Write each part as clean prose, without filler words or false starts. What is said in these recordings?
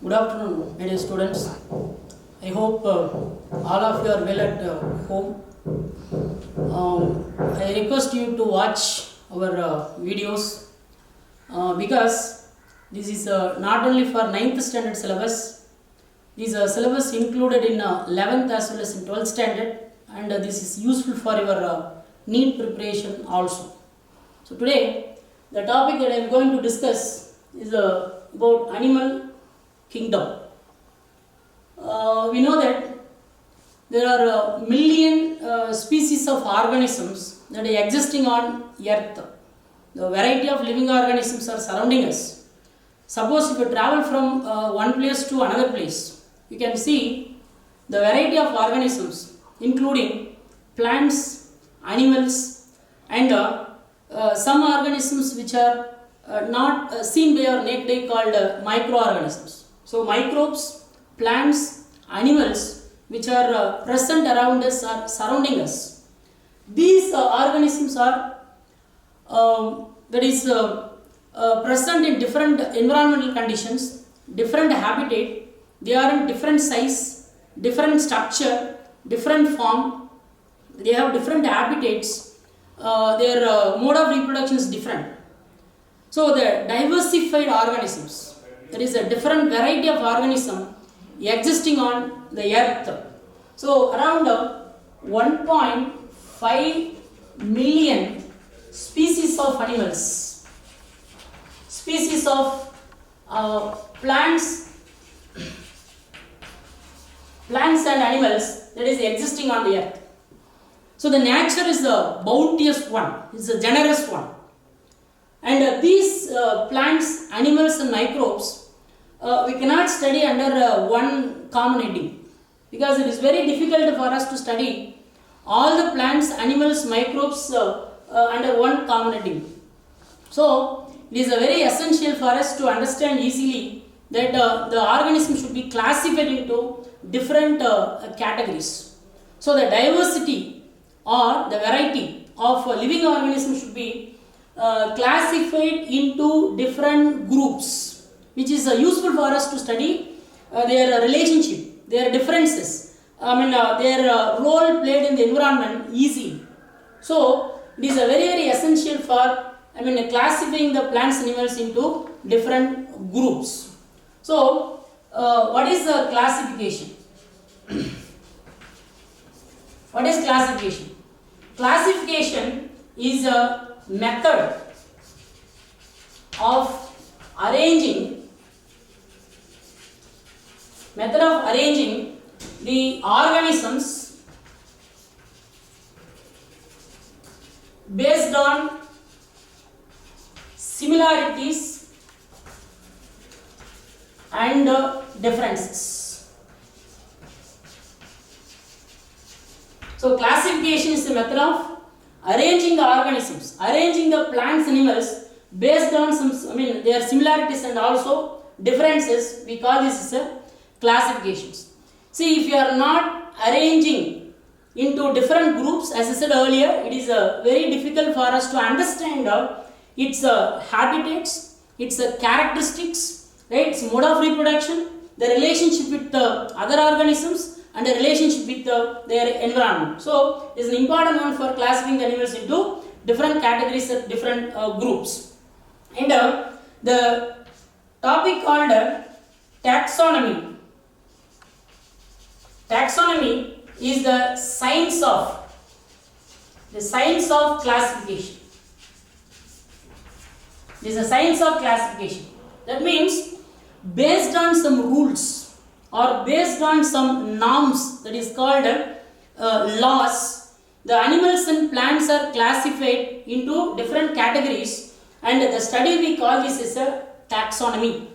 Good afternoon, my dear students. I hope all of you are well at home. I request you to watch our videos because this is not only for 9th standard syllabus. This syllabus included in 11th as well as in 12th standard, and this is useful for your NEET preparation also. So today the topic that I am going to discuss is about animal kingdom. We know that there are a million species of organisms that are existing on earth. The variety of living organisms are surrounding us. Suppose if you travel from one place to another place, you can see the variety of organisms including plants, animals, and some organisms which are not seen by our naked eye called microorganisms. So microbes, plants, animals which are present around us or surrounding us. These organisms are present in different environmental conditions, different habitat. They are in different size, different structure, different form. They have different habitats. Their mode of reproduction is different. So the diversified organisms, there is a different variety of organism existing on the earth. So around 1.5 million species of animals, species of plants and animals that is existing on the earth. So the nature is the bounteous one, it's a generous one. And these plants, animals and microbes, we cannot study under one common heading, because it is very difficult for us to study all the plants, animals, microbes under one common heading. So it is very essential for us to understand easily that the organism should be classified into different categories. So the diversity or the variety of living organisms should be classified into different groups, which is useful for us to study their relationship, their differences, their role played in the environment easily. So it is very essential for classifying the plants and animals into different groups. So what is the classification? What is classification? Classification is a method of arranging the organisms based on similarities and differences. So classification is the method of arranging the organisms, arranging the plants and animals based on their similarities and also differences. We call this as classifications. See, if you are not arranging into different groups, as I said earlier, it is very difficult for us to understand its habitats, its characteristics, right? Its mode of reproduction, the relationship with other organisms, and the relationship with their environment. So it is an important one for classifying the animals into different categories and different groups. And the topic called taxonomy. Taxonomy is the science of classification. It is a science of classification. That means based on some rules or based on some norms, that is called laws, the animals and plants are classified into different categories, and the study we call this is a taxonomy.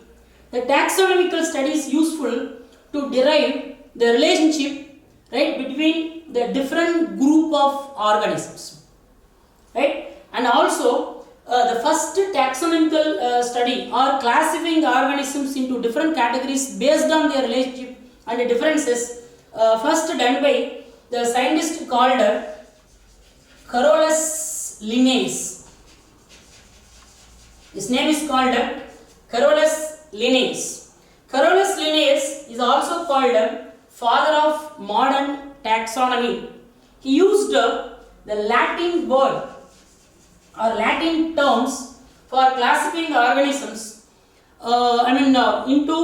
The taxonomical study is useful to derive the relationship, right, between the different group of organisms, right? And also the first taxonomical study or classifying the organisms into different categories based on their relationship and the differences first done by the scientist called Carolus Linnaeus. His name is called Carolus Linnaeus. Carolus Linnaeus is also called father of modern taxonomy. He used the Latin word or Latin terms for classifying the organisms into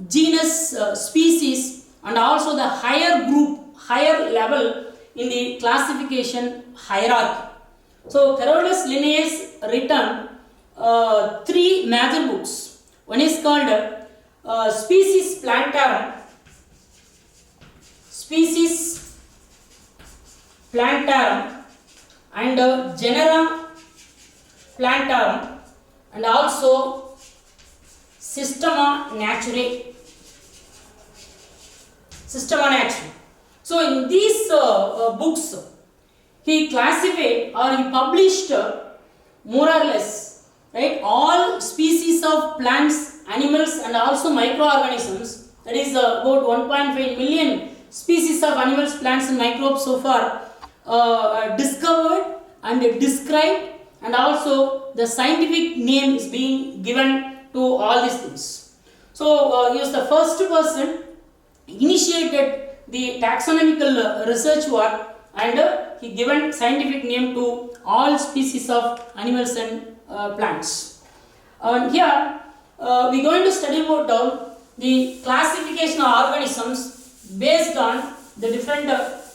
genus, species, and also the higher group, higher level in the classification hierarchy. So Carolus Linnaeus written 3 major books. One is called Species Plantarum, and Genera Plantarum, and also Systema Naturae. So in these books, he classified or he published more or less, right, all species of plants, animals, and also microorganisms. That is about 1.5 million species of animals, plants, and microbes so far discovered and described, and also the scientific name is being given to all these things. So he was the first person initiated the taxonomical research work, and he given scientific name to all species of animals and plants. And here we are going to study about the classification of organisms based on the different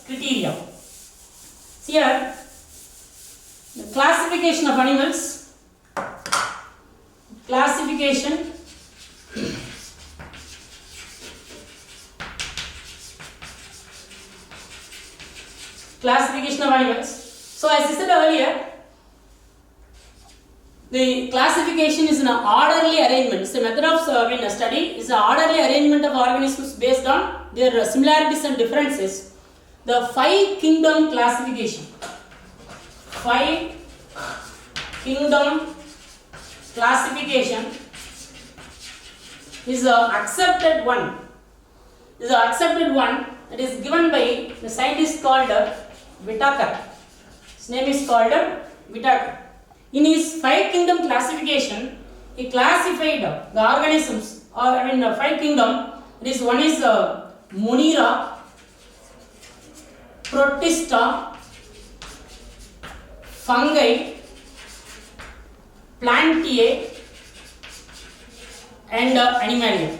criteria. See here, the classification of animals, classification of animals. So as I said earlier, the classification is an orderly arrangement. It's a method of study. It's an orderly arrangement of organisms based on their similarities and differences. The 5 kingdom classification. 5 kingdom classification is an accepted one. That is given by the scientist called Whittaker. His name is called Whittaker. In his 5 kingdom classification, he classified the organisms, or 5 kingdom. One is Monera, Protista, fungi, Plantae, and Animalia.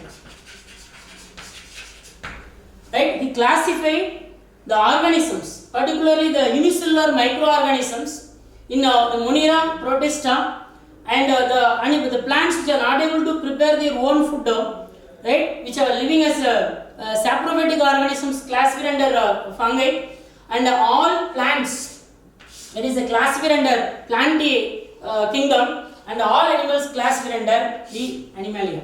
Right? He classified the organisms, particularly the unicellular microorganisms, in the Monera, Protista, and the plants which are not able to prepare their own food, right, which are living as saprophytic organisms classified under fungi, and all plants, that is classified under Plantae kingdom, and all animals classified under the Animalia.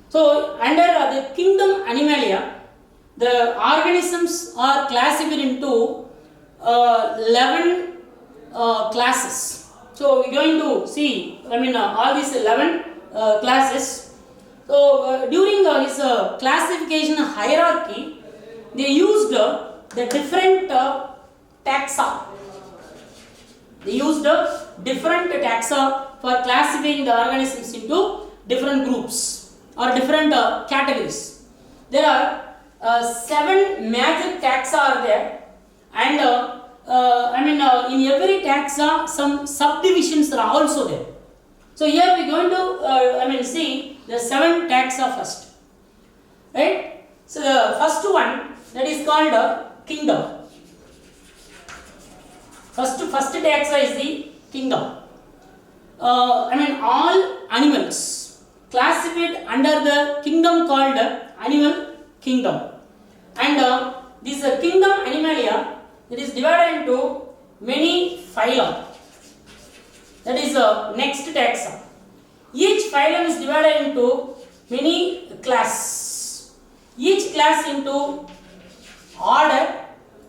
So under the kingdom Animalia, the organisms are classified into 11 classes. So we are going to see all these 11 classes. So during his classification hierarchy, they used the different taxa. They used different taxa for classifying the organisms into different groups or different categories. There are 7 major taxa are there, and in every taxa some subdivisions are also there. So here we are going to see the 7 taxa first, right? So the first one, that is called kingdom. First taxa is the kingdom. All animals classified under the kingdom called animal kingdom, and this kingdom Animalia, it is divided into many phyla. That is next taxa. Each phylum is divided into many classes. Each class into order,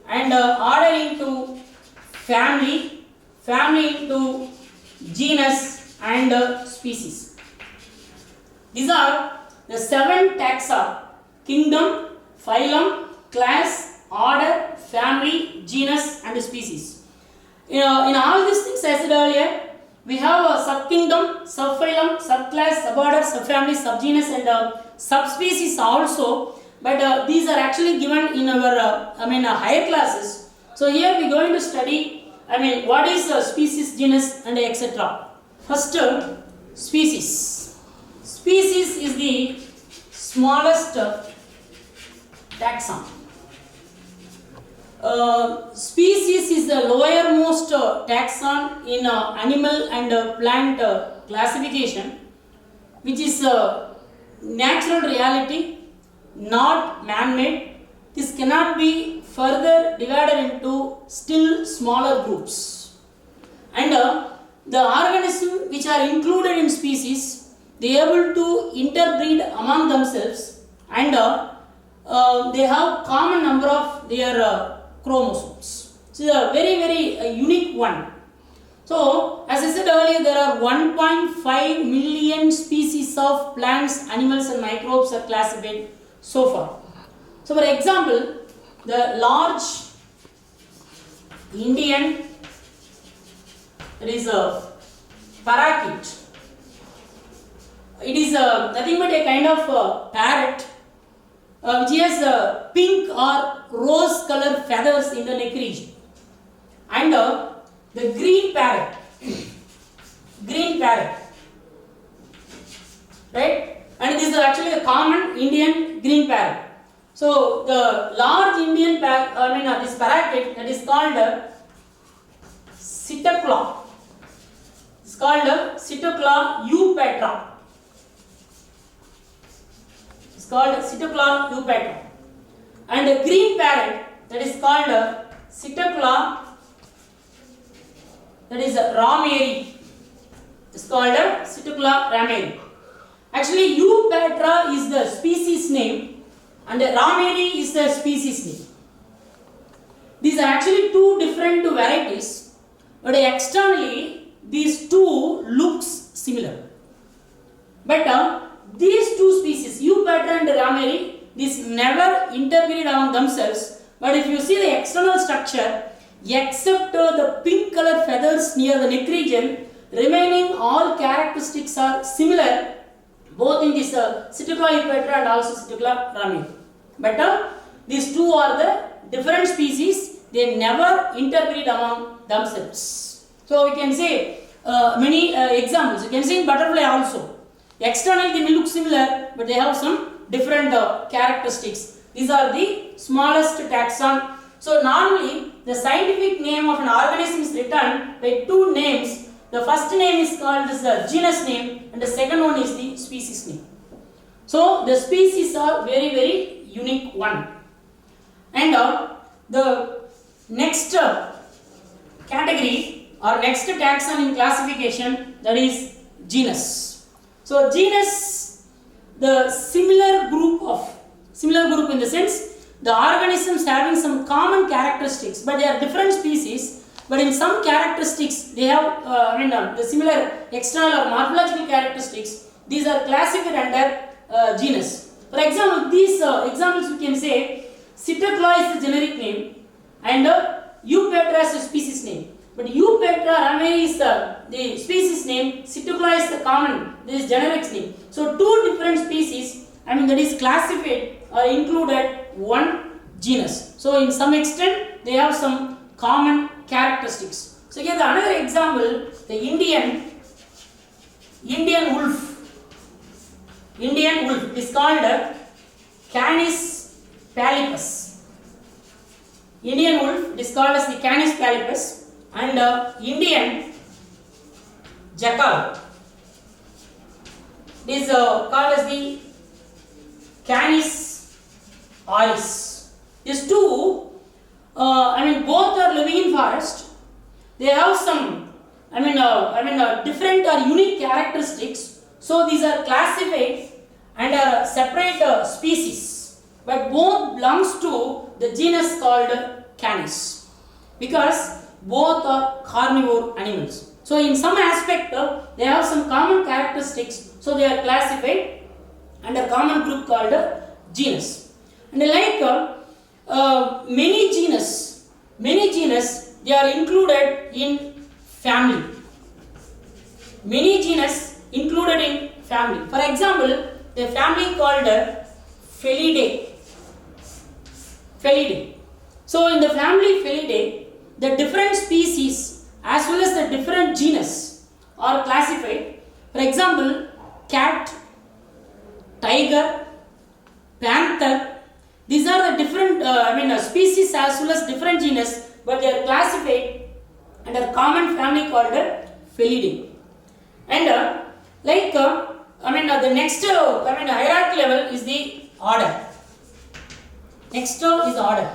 and order into family, family into genus and species. These are the 7 taxa: kingdom, phylum, class, order, family, genus, and species. In all these things, as I said earlier, we have a subkingdom, subphylum, subclass, suborder, subfamily, subgenus, and subspecies also, but these are actually given in our higher classes. So here we are going to study what is species, genus and etc. First, species. Species is the smallest taxon. Species is the lowermost taxon in animal and plant classification, which is natural reality, not man-made. This cannot be further divided into still smaller groups. And the organisms which are included in species, they are able to interbreed among themselves, and they have common number of their chromosomes. So, it's a very unique one. So, as I said earlier, there are 1.5 million species of plants, animals and microbes are classified so far. So, for example, the large Indian, that is a parakeet. It is nothing but a kind of parrot which has pink or rose color feathers in the neck region, and the green parrot, right? And this is actually a common Indian green parrot. So the large Indian this parakeet, that is called Sitacula. It's called Sitacula upatra. It's called Sitacula upatra. And the green parrot, that is called Sitacula, that is rameri. It's called Sitacula rameri. Actually, upatra is the species name and rameri is the species name. These are actually two different varieties, but externally these two looks similar. But these two species, upatra and rameri, these never interbreed among themselves. But if you see the external structure, except the pink color feathers near the neck region, remaining all characteristics are similar, both in this Sitacula upatra and also Sitacula rameri. But these two are the different species, they never interbreed among themselves. So we can say many examples. You can see in butterfly also. Externally they may look similar, but they have some different characteristics. These are the smallest taxon. So normally the scientific name of an organism is written by two names. The first name is called as the genus name and the second one is the species name. So the species are very unique one. And the next category or next taxon in classification, that is genus. So genus, the similar group in the sense the organisms having some common characteristics, but they are different species, but in some characteristics they have the similar external or morphological characteristics. These are classified under genus. For example, these examples we can say Sitacula is the generic name and upatra is the species name. But upatra rameri is the species name, Sitacula is the common, this is generic name. So two different species, that is classified or included one genus. So in some extent they have some common characteristics. So here the another example, the Indian wolf. Indian wolf is called Canis pallipus. Indian wolf is called as the Canis pallipus. And Indian jackal is called as the Canis auris. These two, both are living in forest. They have some, different or unique characteristics. So these are classified under separate species, but both belongs to the genus called Canis, because both are carnivore animals. So in some aspect they have some common characteristics, so they are classified under common group called genus. And like many genus they are included in family. Many genus included in family. For example, the family called Felidae. Felidae. So in the family Felidae, the different species as well as the different genus are classified. For example, cat, tiger, panther. These are the different species as well as different genus, but they are classified under common family called Felidae. And the next hierarchy level is the order. Next is order.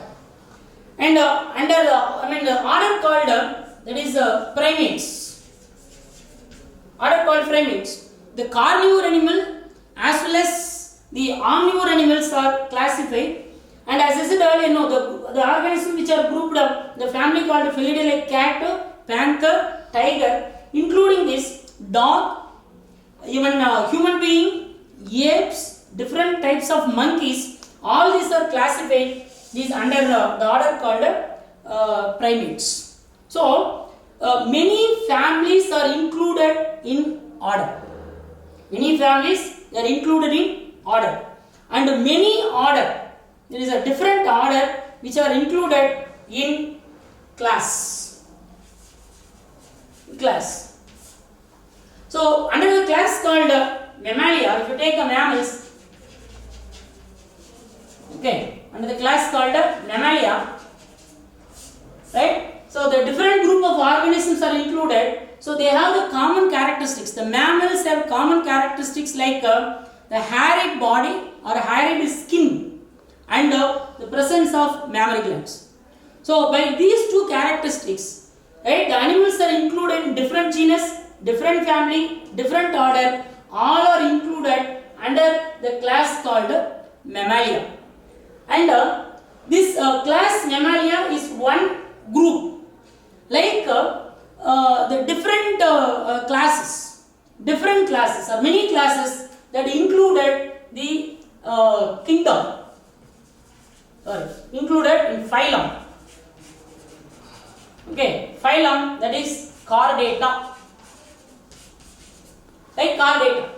And under the order called that is primates. Order called primates. The carnivore animal as well as the omnivore animals are classified. And as I said earlier, the organisms which are grouped up, the family called Felidae, like cat, panther, tiger, including this dog, even human being, apes, different types of monkeys, all these are classified these under the order called primates. So many families are included in order. Many families are included in order, and many order. There is a different order which are included in class. So under the class called Mammalia, if you take mammals, okay, under the class called Mammalia, right? So the different group of organisms are included. So they have the common characteristics. The mammals have common characteristics like the hairy body or hairy skin and the presence of mammary glands. So by these two characteristics, right, the animals are included in different genus, different family, different order, all are included under the class called Mammalia. And this class Mammalia is one group, like the different classes or many classes that included the kingdom, included in phylum. Okay, phylum, that is chordata. Like chordata.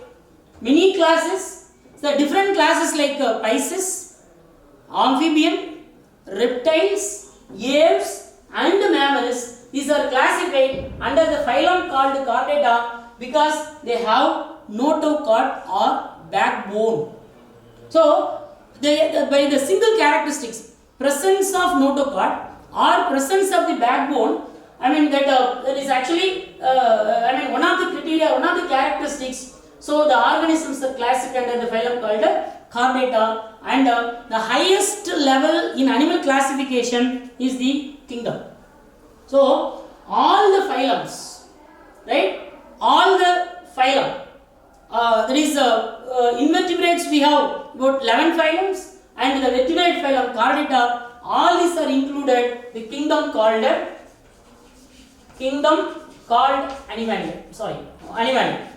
Many classes, the different classes like Pisces, amphibian, reptiles, apes and mammals, these are classified under the phylum called chordata because they have notochord or backbone. So by the single characteristics, presence of notochord or presence of the backbone, that is actually one of the criteria, one of the characteristics. So the organisms are classified under the phylum called chordata, and the highest level in animal classification is the kingdom. So all the phylums, right? All the phylum. There is invertebrates, we have about 11 phylums, and the vertebrate phylum chordata. All these are included the kingdom called Animalia. Animalia.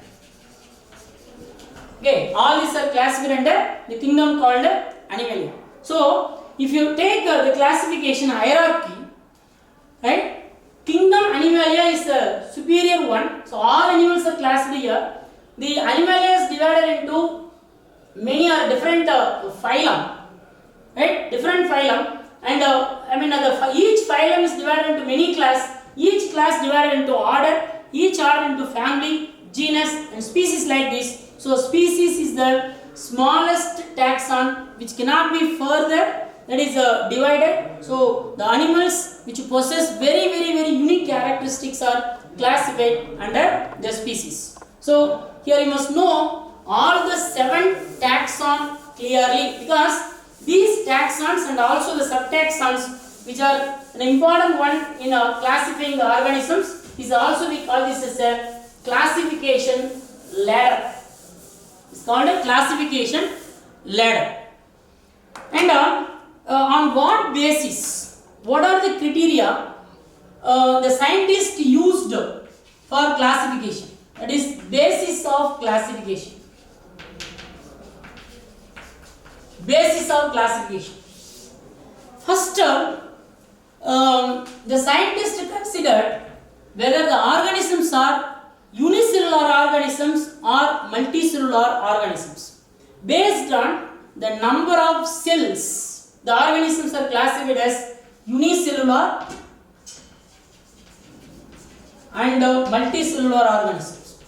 Okay, all these are classified under the kingdom called Animalia. So if you take the classification hierarchy, right? Kingdom Animalia is the superior one. So all animals are classified here. The Animalia is divided into many different phylum, right? Different phylum, and each phylum is divided into many class. Each class divided into order, each order into family, genus, and species like this. So species is the smallest taxon which cannot be further, that is divided. So the animals which possess very unique characteristics are classified under the species. So here you must know all the 7 taxon clearly, because these taxons and also the subtaxons, which are an important one in classifying the organisms, is also we call this as a classification ladder. It's called a classification ladder. And on what basis, what are the criteria the scientists used for classification? That is basis of classification. Basis of classification. First, the scientists considered whether the organisms are unicellular organisms or multicellular organisms. based on the number of cells. The organisms are classified as unicellular and multicellular organisms.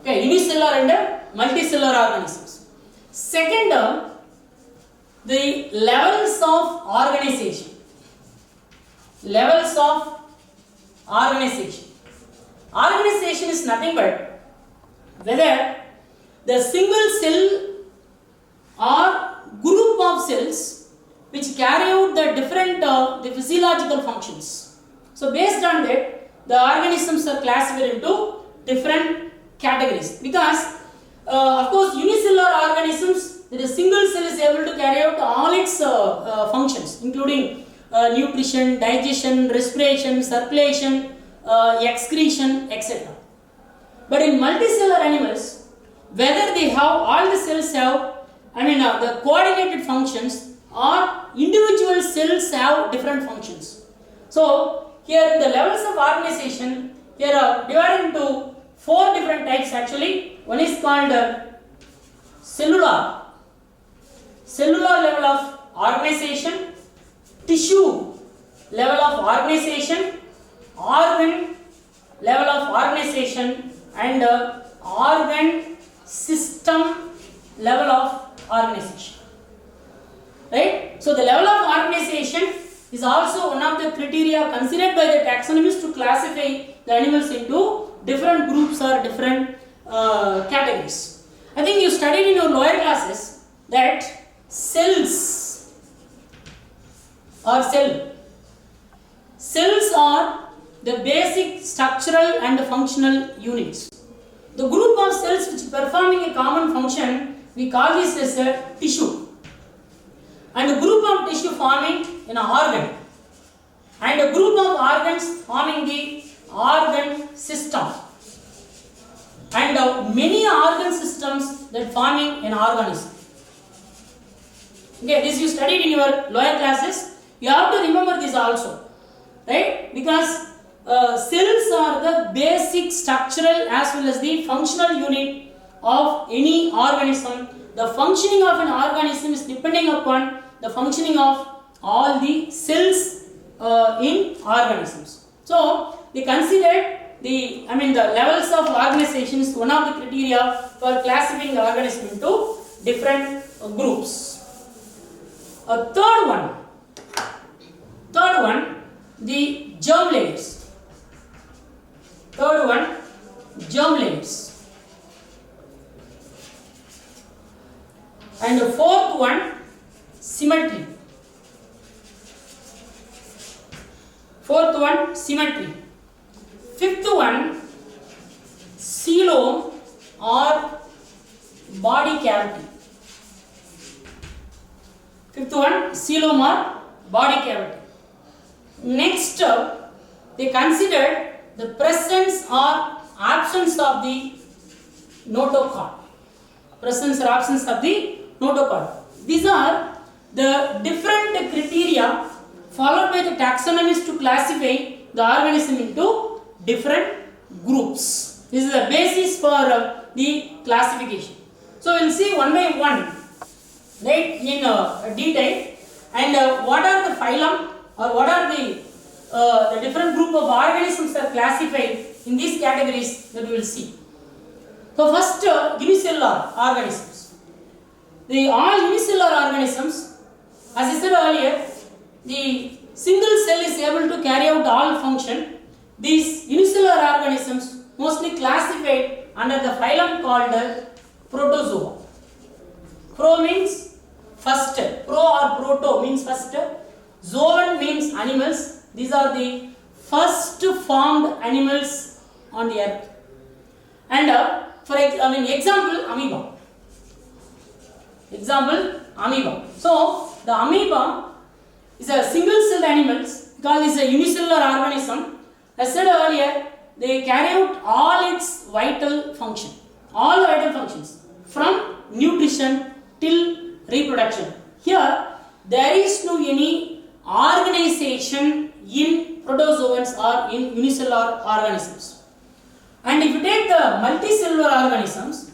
Okay, unicellular and multicellular organisms. Second, the levels of organization. Levels of organization. Organization is nothing but whether the single cell or group of cells which carry out the different the physiological functions. So based on that, the organisms are classified into different categories, because of course unicellular organisms, the single cell is able to carry out all its functions, including nutrition, digestion, respiration, circulation, excretion, etc. But in multicellular animals, whether they have all the cells have the coordinated functions, or individual cells have different functions. So here the levels of organization here are divided into 4 different types actually. One is called cellular level of organization, tissue level of organization, organ level of organization, and organ system level of organization. Right? So the level of organization is also one of the criteria considered by the taxonomists to classify the animals into different groups or different categories. I think you studied in your lower classes that cells are the basic structural and functional units. The group of cells which performing a common function, we call this as a tissue, and a group of tissue forming an organ, and a group of organs forming the organ system, and many organ systems that forming an organism. Okay, this you studied in your lower classes. You have to remember this also, right? Because cells are the basic structural as well as the functional unit of any organism. The functioning of an organism is depending upon the functioning of all the cells in organisms. So they considered the levels of organization is one of the criteria for classifying the organism into different groups. A third one, the germ layers. Germ layers. And the fourth one, symmetry. Fifth one, coelom or body cavity. Next, they considered the presence or absence of the notochord. These are the different criteria followed by the taxonomists to classify the organism into different groups. This is the basis for the classification. So we will see one by one, right, in detail, and what are the phylum or what are the different group of organisms are classified in these categories that we will see. So first, unicellular organisms. All unicellular organisms, as I said earlier, the single cell is able to carry out all function. These unicellular organisms mostly classified under the phylum called protozoa. Pro means first, pro or proto means first, zoan means animals. These are the first formed animals on the earth. And example, amoeba. So the amoeba is a single celled animals because it is a unicellular organism. As said earlier, they carry out all its vital functions from nutrition till reproduction. Here there is no any organization in protozoans or in unicellular organisms. And if you take the multicellular organisms,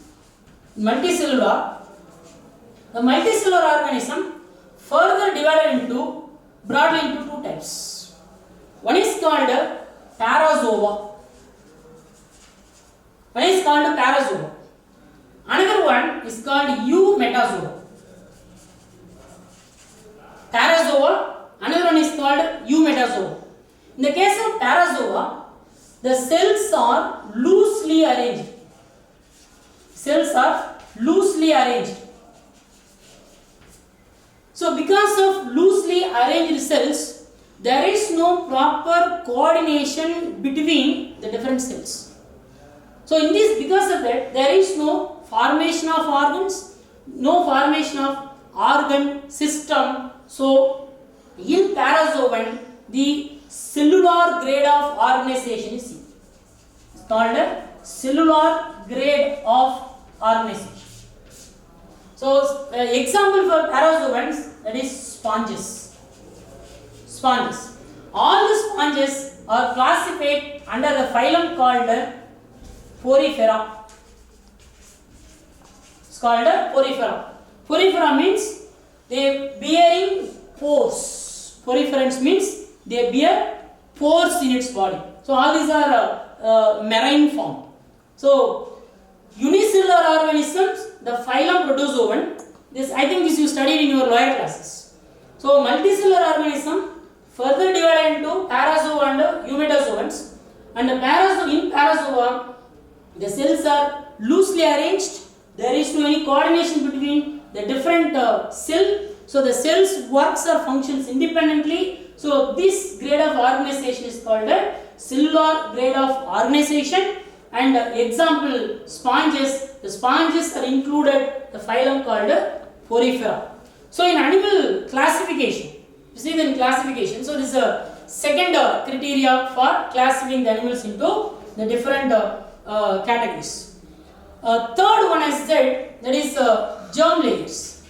multicellular. The multicellular organism further divided into broadly into two types. One is called parazoa. Another one is called eumetazoa. Parazoa. Another one is called eumetazoa. In the case of parazoa, the cells are loosely arranged. So because of loosely arranged cells, there is no proper coordination between the different cells. So in this, because of that, there is no formation of organs, no formation of organ system. So in parazoan, the cellular grade of organization is seen. It's called a cellular grade of organization. So example for parazoans, that is sponges. All the sponges are classified under the phylum called Porifera. It's called Porifera. Porifera means they bearing pores. Poriferans means they bear pores in its body. So all these are marine form. So unicellular organisms, the phylum Protozoan. This I think this you studied in your lower classes. So multicellular organism further divided into parazoa and eumetazoans. And in parazoa, the cells are loosely arranged. There is no any coordination between the different cell. So the cells works or functions independently. So this grade of organization is called a cellular grade of organization. And example sponges. The sponges are included the phylum called Porifera. So in animal classification, you see the classification. So this is a second criteria for classifying the animals into the different categories. Third one I said, that is germ layers.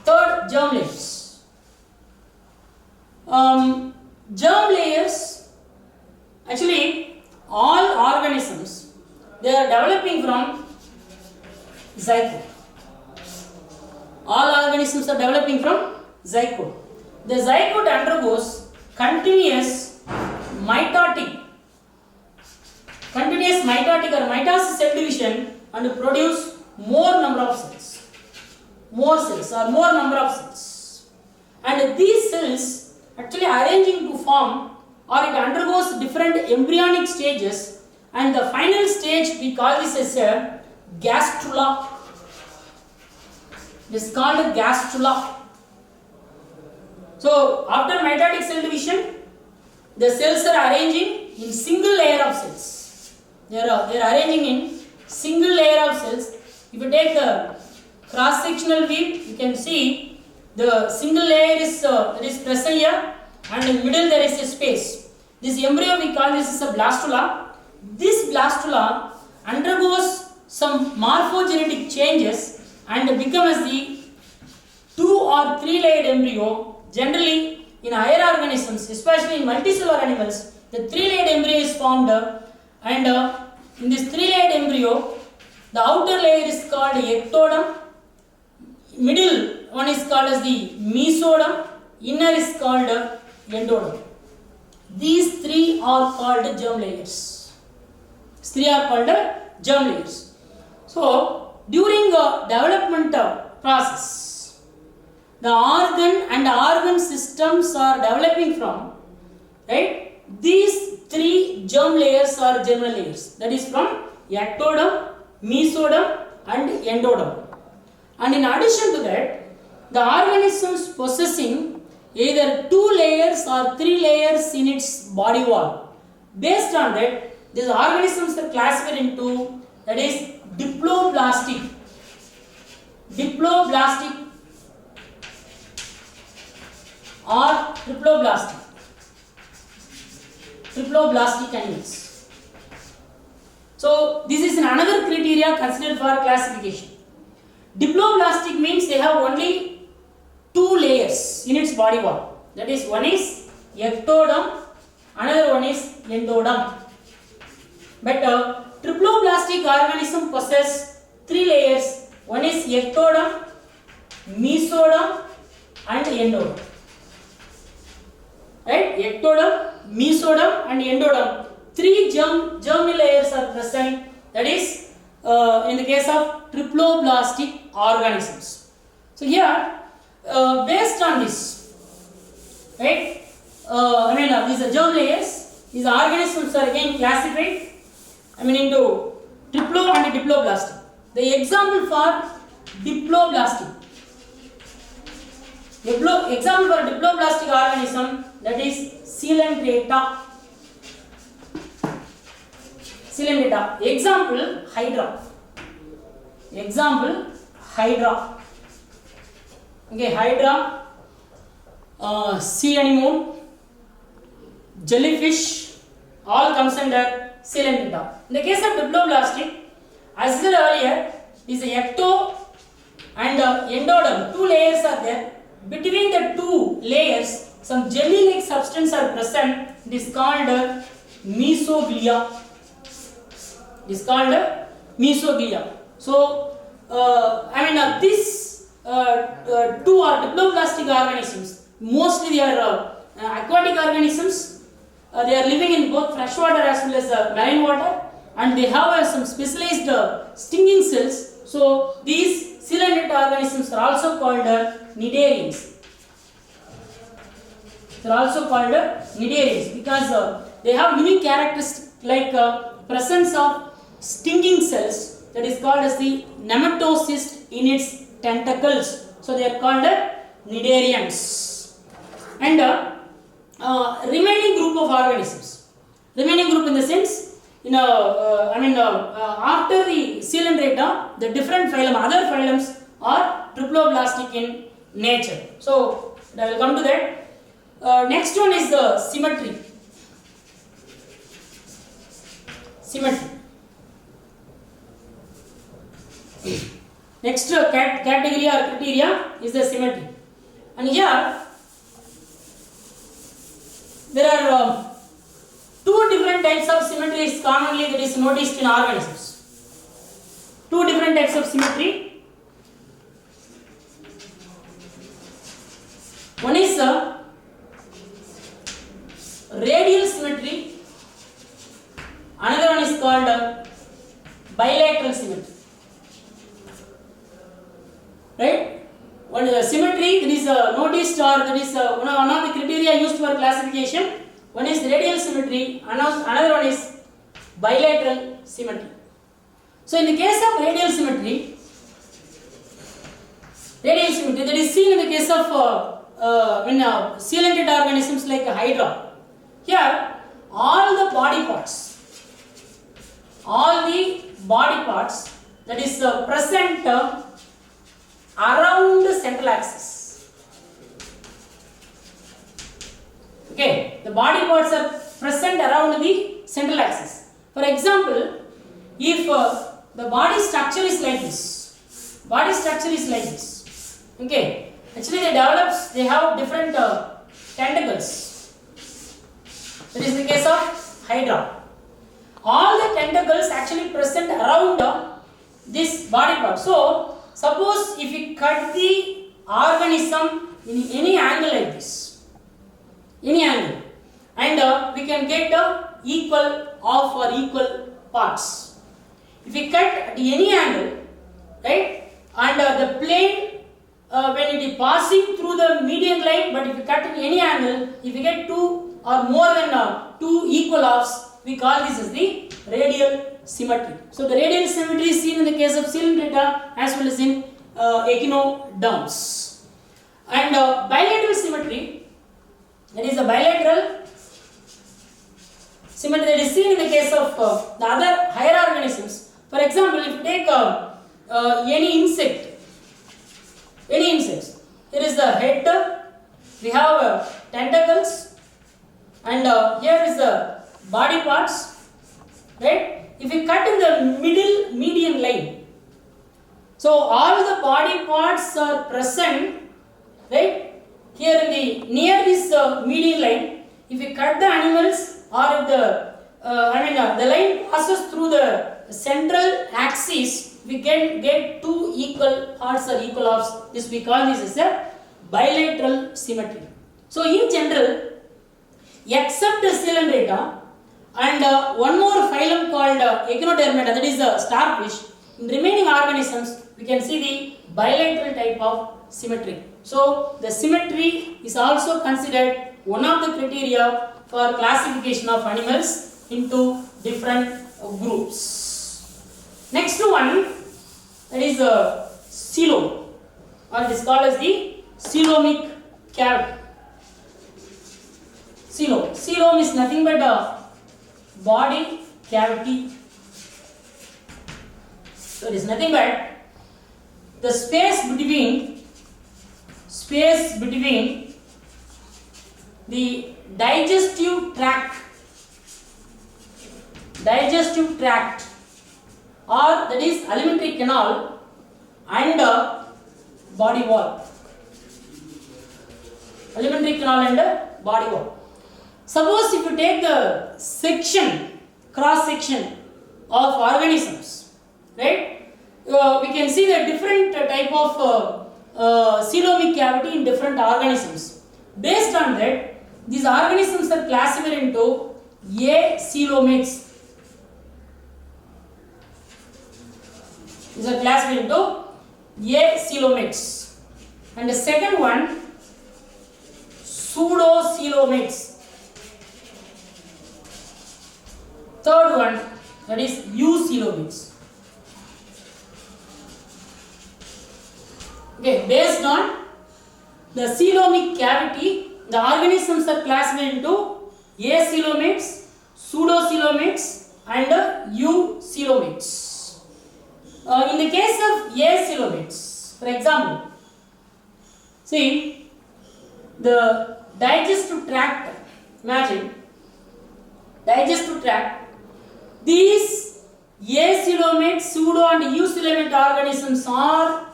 Third, germ layers. Germ layers, actually all organisms, they are developing from zygote. All organisms are developing from zygote. The zygote undergoes continuous mitotic or mitosis cell division and produce more number of cells. More number of cells. And these cells actually arranging to form, or it undergoes different embryonic stages, and the final stage we call this as a gastrula. This is called a gastrula. So after mitotic cell division, the cells are arranging in single layer of cells. They are arranging in single layer of cells. If you take a cross sectional view, you can see the single layer is that is present here, and in the middle there is a space. This embryo we call this is a blastula. This blastula undergoes some morphogenetic changes and becomes the 2 or 3 layered embryo. Generally in higher organisms, especially in multicellular animals, the 3 layered embryo is formed, and in this 3 layered embryo, the outer layer is called ectoderm, middle one is called as the mesoderm, inner is called endoderm. These 3 are called germ layers. So during the development process, the organ systems are developing from, right? These 3 germ layers are germinal layers. That is from ectoderm, mesoderm and endoderm. And in addition to that, the organisms possessing either 2 layers or 3 layers in its body wall. Based on that, these organisms are classified into, that is diploblastic or triploblastic animals. So this is another criteria considered for classification. Diploblastic means they have only 2 layers in its body wall. That is, one is ectoderm, another one is endoderm. But triploblastic organism possess three layers. One is ectoderm, mesoderm, and endoderm. Right? Ectoderm, mesoderm, and endoderm. Three germinal layers are present. That is in the case of triploblastic organisms. So here, based on this, right? These are germ layers. These organisms are again classified. Into triplo and diploblastic. The example for diploblastic. Example for diploblastic organism, that is Coelenterata. Example Hydra. Okay, Hydra, sea anemone, jellyfish, all comes under Coelenterata. In the case of diploblastic, as I said earlier, is ecto and endoderm. Two layers are there. Between the two layers, some jelly-like substance are present. It is called mesoglia. So, these two are diploblastic organisms. Mostly they are aquatic organisms. They are living in both freshwater as well as marine water, and they have some specialized stinging cells. So, these Coelenterata organisms are also called cnidarians. Because they have unique characteristics like presence of stinging cells, that is called as the nematocyst in its tentacles. So they are called cnidarians. And remaining group of organisms. Remaining group in the sense, after the Coelenterata, the different phylum, other phylums are triploblastic in nature. So I will come to that. Next one is the symmetry. Next category or criteria is the symmetry. And here there are two different types of symmetry is commonly that is noticed in organisms. Two different types of symmetry. One is radial symmetry. Another one is called bilateral symmetry. Right? One symmetry that is noticed, or that is one of the criteria used for classification. One is radial symmetry, another one is bilateral symmetry. So in the case of radial symmetry that is seen in the case of Coelenterata organisms like Hydra. Here all the body parts that is present around the central axis. Okay, the body parts are present around the central axis. For example, if the body structure is like this, okay, actually they have different tentacles. That is the case of Hydra. All the tentacles actually present around this body part. So, suppose if we cut the organism in any angle like this, and we can get equal parts. If we cut at any angle, right, and the plane when it is passing through the median line, but if you cut in any angle, if you get two or more than two equal halves, we call this as the radial symmetry. So the radial symmetry is seen in the case of Coelenterata as well as in echinoderms. And bilateral symmetry, that is a bilateral symmetry that is seen in the case of the other higher organisms. For example, if you take any insects, here is the head, we have tentacles, and here is the body parts, right? If you cut in the median line, so all the body parts are present, right? Here in the near this median line. If you cut the animals, or if the the line passes through the central axis, we can get two equal parts or equal halves. This we call this as a bilateral symmetry. So in general, except Coelenterata and one more phylum called Echinodermata, that is the starfish, in remaining organisms we can see the bilateral type of symmetry. So the symmetry is also considered one of the criteria for classification of animals into different groups. Next one, that is coelom, or it is called as the coelomic cavity. Coelom is nothing but a body cavity. So it is nothing but the space between the digestive tract or that is alimentary canal and body wall. Alimentary canal and body wall. Suppose if you take the cross section of organisms, right? We can see the different type of coelomic cavity in different organisms. Based on that, these organisms are classified into acoelomates. These are classified into acoelomates. And the second one, pseudocoelomates. Third one, that is eucoelomates. Okay, based on the coelomic cavity, the organisms are classified into acoelomates, pseudocoelomates and eucoelomates. In the case of acoelomates, for example, see the digestive tract, imagine digestive tract, these acoelomate, pseudo and eucoelomate organisms are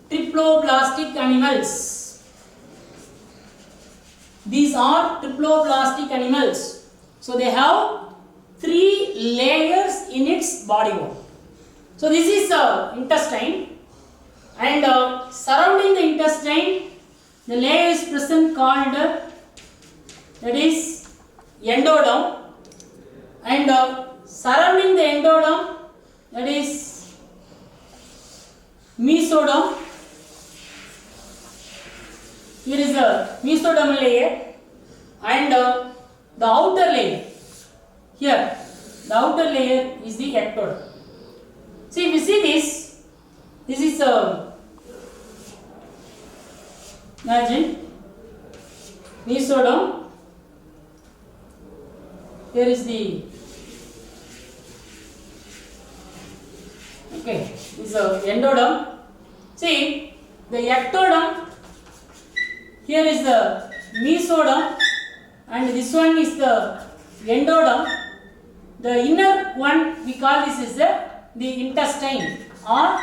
triploblastic animals. These are triploblastic animals. So they have 3 layers in its body wall. So this is intestine, and surrounding the intestine, the layer is present called that is endoderm, and surrounding the endoderm, that is mesoderm. Here is the mesodermal layer, and the outer layer, here the outer layer is the ectoderm. See, if you see this is imagine mesoderm, here is the this is endoderm. See, the ectoderm, here is the mesoderm, and this one is the endoderm. The inner one we call this is the intestine or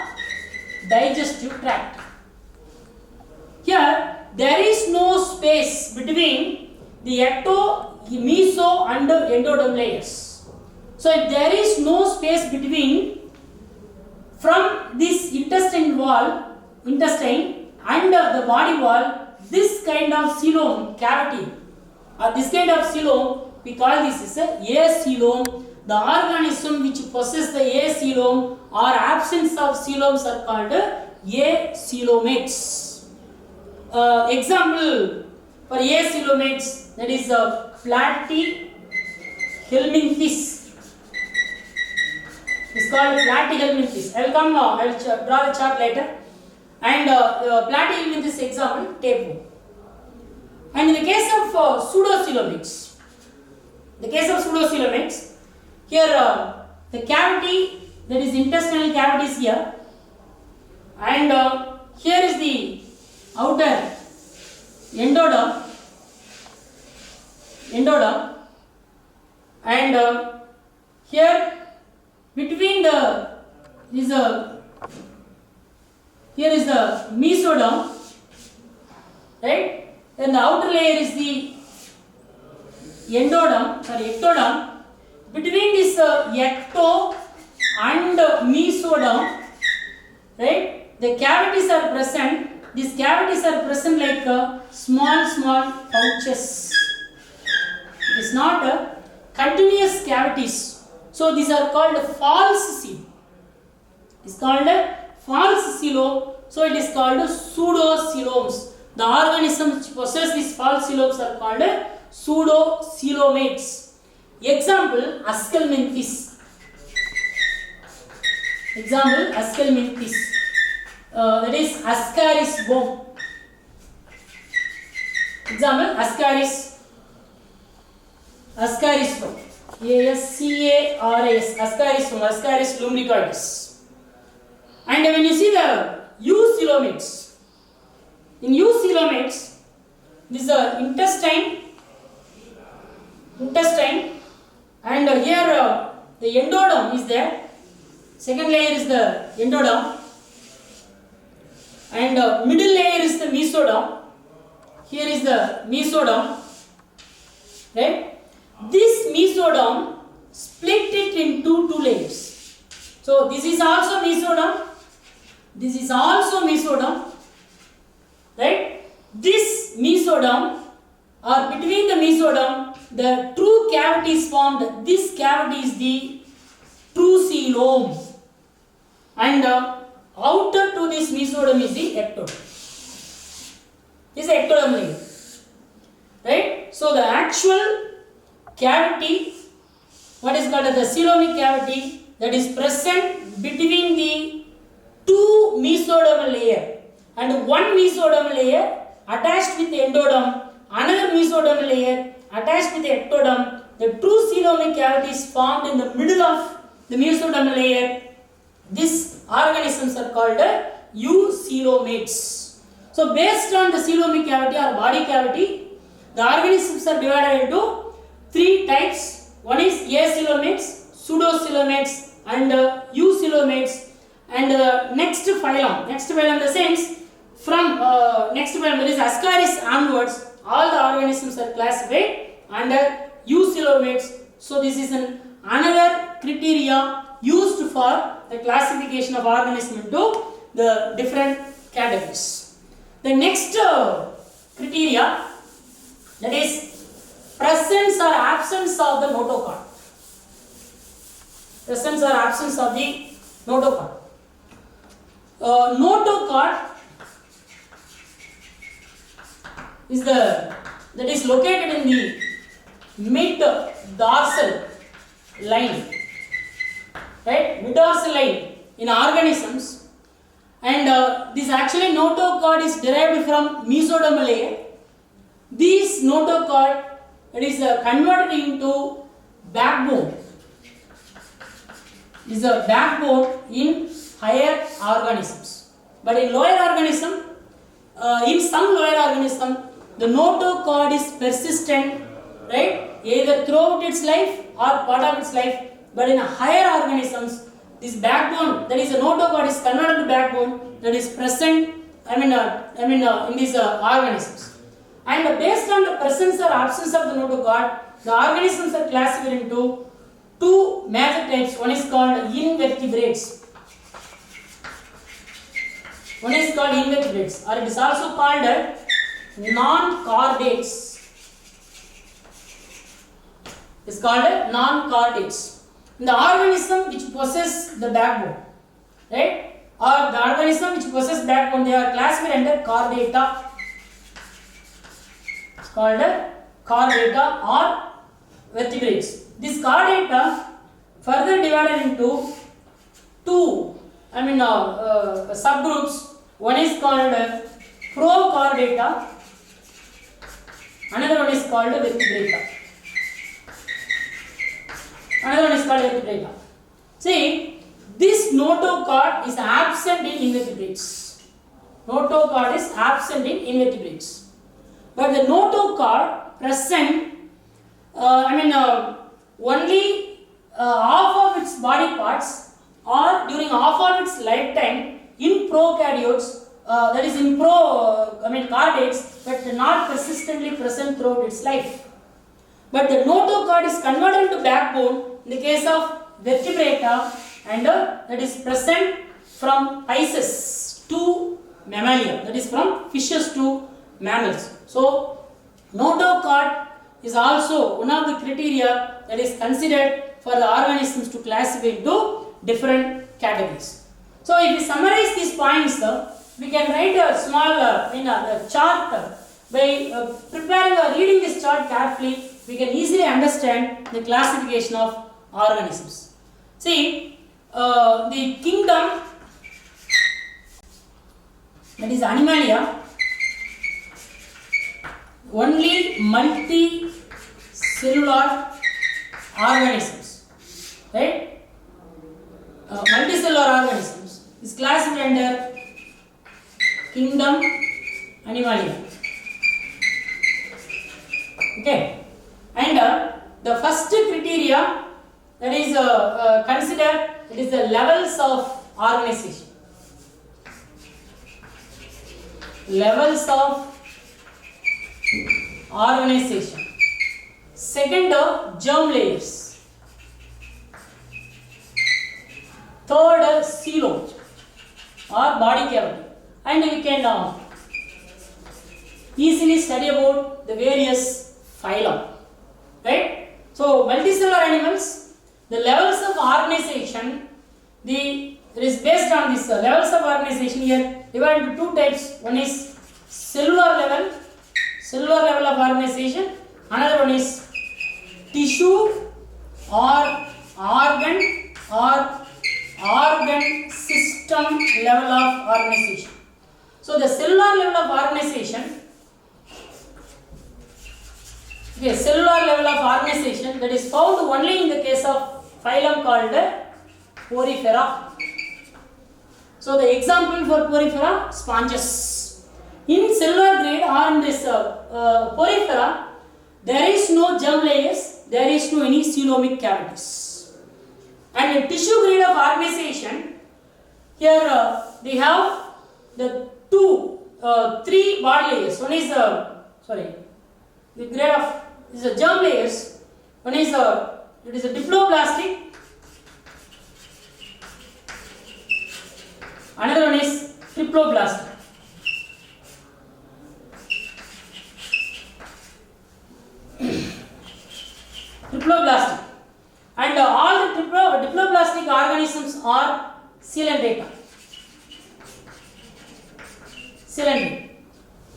digestive tract. Here there is no space between the ecto, meso and endoderm layers. So if there is no space between from this intestine and the body wall, this kind of coelom cavity or this kind of coelom, we call this is a acoelom. The organism which possess the acoelom or absence of coeloms are called acoelomates. Example for acoelomates, that is platyhelminthes. It's called platyhelminthes. I will draw the chart later. And platyhelminthes example, tapeworm. And in the case of pseudocoelomates, here the cavity, that is intestinal cavity is here, and here is the outer endoderm, and here between here is the mesoderm, right? Then the outer layer is the ectoderm, between this ecto and mesoderm, right, the cavities are present. These cavities are present like small pouches. It is not continuous cavities. So these are called false seal. It is called false coelom. So it is called pseudocoeloms. The organisms which possess these false coeloms are called pseudocoelomates. Example, Ascalminthis. Example, Ascalminthis. That is Ascaris worm. Example, Ascaris worm. Ascaris, Ascaris worm, Ascaris lumbricoides. And when you see the eucoelomates, in eucoelomates, this is the intestine, and here the endoderm is there. Second layer is the endoderm, and middle layer is the mesoderm. Here is the mesoderm, right? This mesoderm split it into two layers. So this is also mesoderm. This is also mesoderm, right? This mesoderm, or between the mesoderm, the true cavity is formed. This cavity is the true coelom, and outer to this mesoderm is the ectoderm. This is ectoderm layer, right? So the actual cavity, what is called as the coelomic cavity, that is present between the two mesodermal layer, and one mesodermal layer attached with the endoderm, another mesodermal layer attached with the ectoderm. The true coelomic cavity is formed in the middle of the mesodermal layer. These organisms are called eucoelomates. So based on the coelomic cavity or body cavity, the organisms are divided into three types. One is acoelomates, pseudocoelomates, and eucoelomates. And next phylum in the sense, from next phylum, that is Ascaris onwards, all the organisms are classified under eucoelomates. So this is another criteria used for the classification of organisms into the different categories. The next criteria, that is presence or absence of the notochord. Presence or absence of the notochord. Notochord is that is located in the mid dorsal line, right? Mid dorsal line in organisms, and this actually notochord is derived from mesodermal layer. This notochord, it is converted into backbone. This is a backbone in higher organisms, but in lower organism, in some lower organism, the notochord is persistent, right? Either throughout its life or part of its life. But in higher organisms, this backbone, that is a notochord, is converted to backbone, that is present. In these organisms. And based on the presence or absence of the notochord, the organisms are classified into two major types. One is called invertebrates. One is called invertebrates, or it is also called non-chordates. It is called non-chordates. The organism which possess the backbone, right? Or the organism which possess backbone, they are classified under chordata. It's called chordata or vertebrates. This chordata further divided into two subgroups. One is called prochordata, another one is called vertebrata. See, this notochord is absent in invertebrates. Notochord is absent in invertebrates. But the notochord present, only half of its body parts, or during half of its lifetime in prokaryotes, that is in chordates, but not persistently present throughout its life. But the notochord is converted into backbone in the case of vertebrata, and that is present from Pisces to Mammalia, that is from fishes to mammals. So, notochord is also one of the criteria that is considered for the organisms to classify into different categories. So, if we summarize these points, we can write a small chart. By preparing or reading this chart carefully, we can easily understand the classification of organisms. See, the kingdom, that is Animalia, only multicellular organisms, right? Multicellular organisms is classified under kingdom Animalia. Okay, and the first criteria that is considered, it is the levels of organization. Levels of organization. Second, germ layers. Third, coelom or body cavity. And we can easily study about the various phylum, right? So, multicellular animals, the levels of organization, it is based on this levels of organization here divided into two types. One is cellular level of organization. Another one is tissue or organ system level of organization. So, the cellular level of organization, cellular level of organization, that is found only in the case of phylum called Porifera. So, the example for Porifera, sponges. In cellular grade or in this Porifera, there is no germ layers, there is no any coelomic cavities. And in tissue grade of organization, here they have the three body layers. One is the grade of is the germ layers. One is it is a diploblastic. Another one is triploblastic. Triploblastic. And all the diploblastic organisms are cylindrical.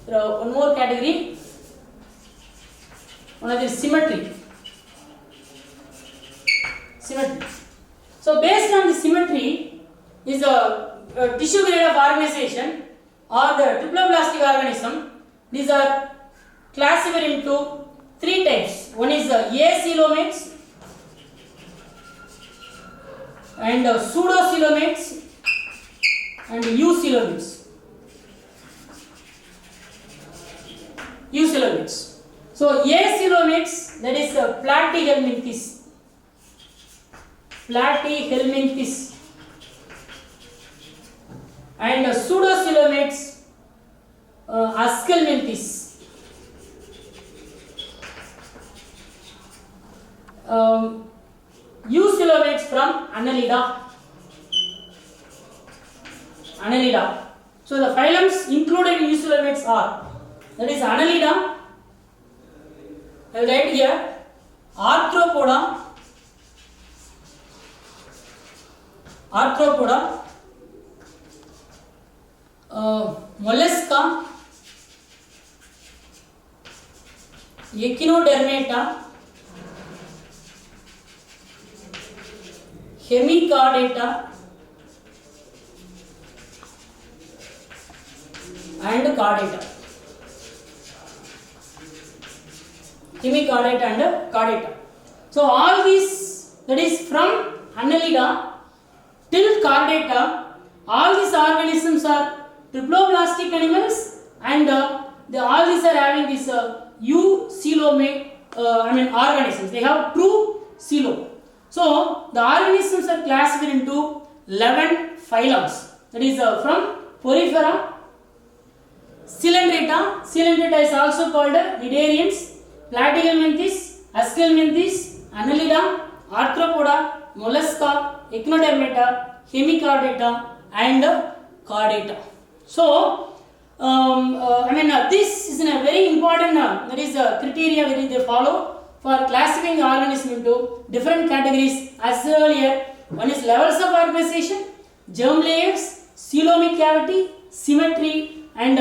One more category. One of the symmetry. So, based on the symmetry is a tissue grade of organization or the triploblastic organism. These are classified into three types. One is acoelomates and pseudocoelomates and eucoelomates. So, acoelomates, that is platyhelminthes, and pseudocoelomates, askelminthes. Eucoelomates from Annelida. So, the phylums included in eucoelomates are, that is Annelida. I will write here Arthropoda, Mollusca, Echinodermata, Hemichordata and Chordata. Hemichordata and Chordata. So, all these, that is from Annelida till Chordata, all these organisms are triploblastic animals, and all these are having this eucoelomate organisms. They have true coelom. So, the organisms are classified into 11 phylums. That is from Porifera, Cylindrita. Cylindrita is also called Cnidarians, Platyhelminthes, Askelminthes, Annelida, Arthropoda, Mollusca, Echinodermata, Hemichordata and Chordata. So, this is a very important that is a criteria which they follow for classifying the organism into different categories as earlier. One is levels of organization, germ layers, coelomic cavity, symmetry, and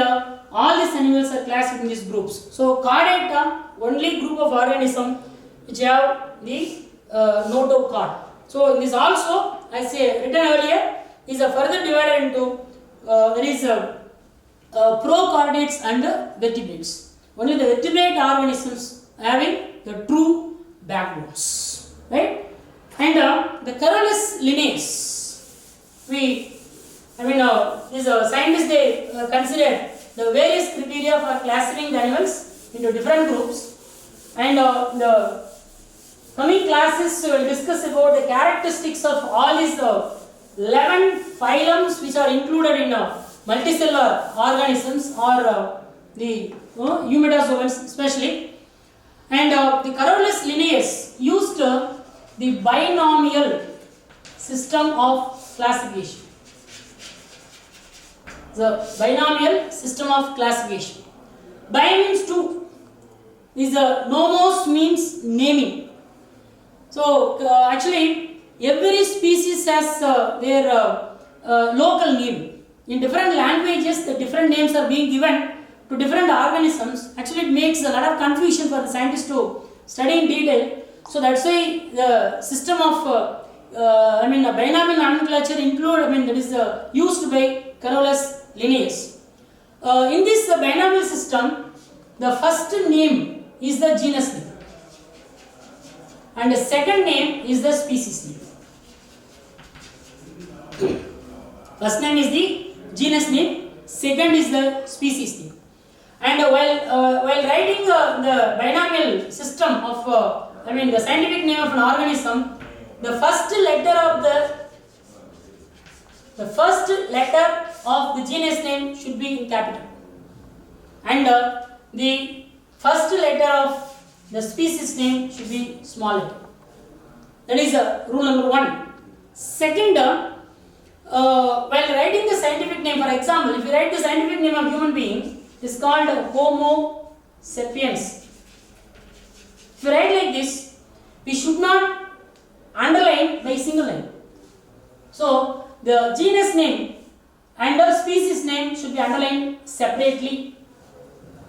all these animals are classified in these groups. So, Chordata, only group of organism which have the notochord. So, in this also, as I written earlier, is a further divided into there is prochordates and vertebrates. Only the vertebrate organisms having the true backbones, right? And the Carolus lineages, these scientists they consider the various criteria for classifying the animals into different groups, and the coming classes will discuss about the characteristics of all these 11 phylums which are included in multicellular organisms or the eumetazoans especially. And the Carolus lineages used the binomial system of classification. The binomial system of classification. Bi means two. Is nomos means naming. So actually every species has their local name. In different languages, the different names are being given to different organisms. Actually, it makes a lot of confusion for the scientists to study in detail. So that's why the system of binomial nomenclature include that is used by Carolus lineages. In this binomial system, the first name is the genus name, and the second name is the species name. First name is the genus name, second is the species name. And while writing the binomial system of the scientific name of an organism, the first letter of the genus name should be in capital, and the first letter of the species name should be small letter. That is rule number 1. Second, while writing the scientific name, for example, if you write the scientific name of human being, it is called Homo sapiens. If you write like this, we should not underline by single line. So, the genus name and the species name should be underlined separately.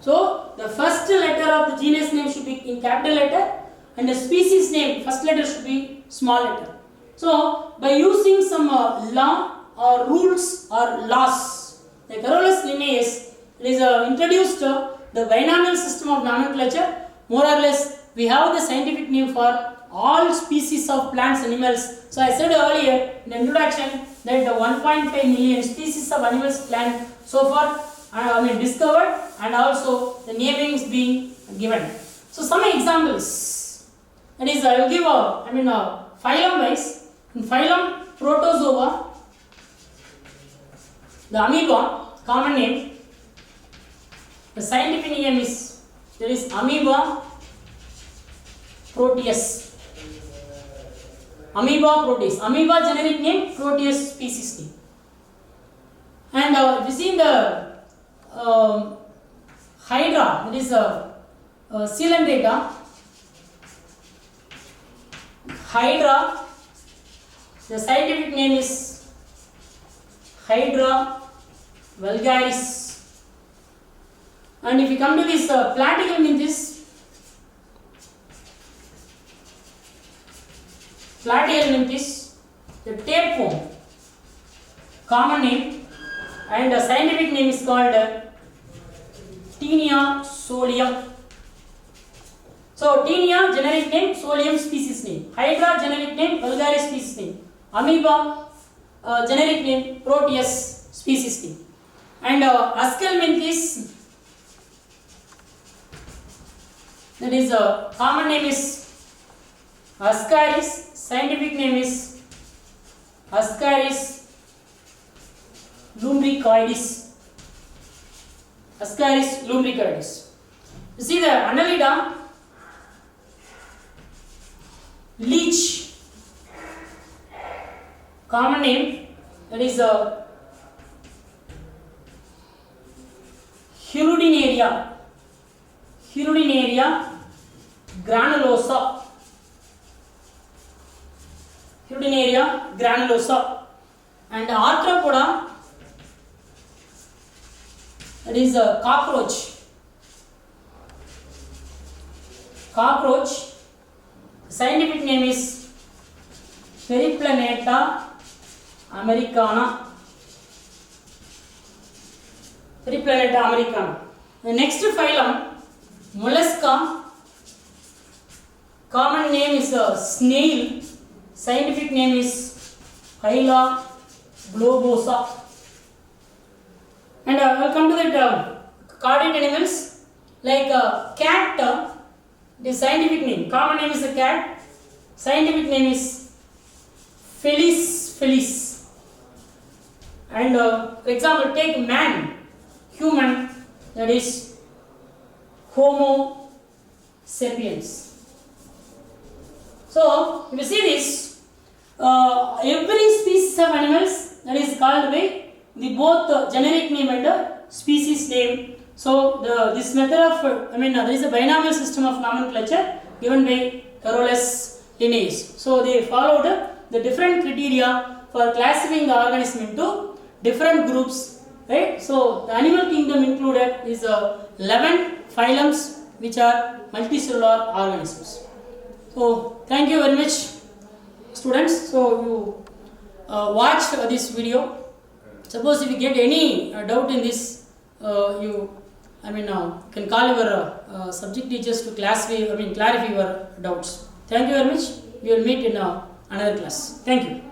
So, the first letter of the genus name should be in capital letter, and the species name, first letter should be small letter. So, by using some law or rules or laws, the Carolus lineages is introduced the binomial system of nomenclature. More or less, we have the scientific name for all species of plants, animals. So, I said earlier in the introduction that the 1.5 million species of animals, plants so far discovered, and also the naming is being given. So, some examples. That is, I will give phylum wise. In phylum Protozoa, the amoeba, common name, the scientific name is, there is Amoeba proteus. Amoeba proteus. Amoeba generic name, Proteus species name. And if you see in the Hydra, that is Coelentata, Hydra, the scientific name is Hydra vulgaris. And if you come to this Platyhelminths means the tapeworm, common name, and the scientific name is called Taenia solium. So, Taenia generic name, Solium species name, Hydra generic name, vulgaris species name, Amoeba generic name, Proteus species name, and Ascalminthis, that is common name is Ascaris, scientific name is Ascaris lumbricoides. Ascaris lumbricoides. You see the Annelida, leech, common name, that is Hirudinaria granulosa. Hirudinaria granulosa. And arthropoda, that is a cockroach. Scientific name is Periplaneta americana. The next phylum, Mollusca. Common name is snail. Scientific name is Hyla globosa. And we'll come to that cardiac animals like cat. The scientific name, common name is a cat. Scientific name is Felis. And for example, take man, human, that is Homo sapiens. So, if you see this, every species of animals, that is called by the both generic name and species name. So, this method of, there is a binomial system of nomenclature given by Carolus Linnaeus. So, they followed the different criteria for classifying the organism into different groups, right? So, the animal kingdom included is 11 phylums which are multicellular organisms. So, thank you very much, students. So, you watch this video. Suppose if you get any doubt in this, you can call your subject teachers to clarify your doubts. Thank you very much. We will meet in another class. Thank you.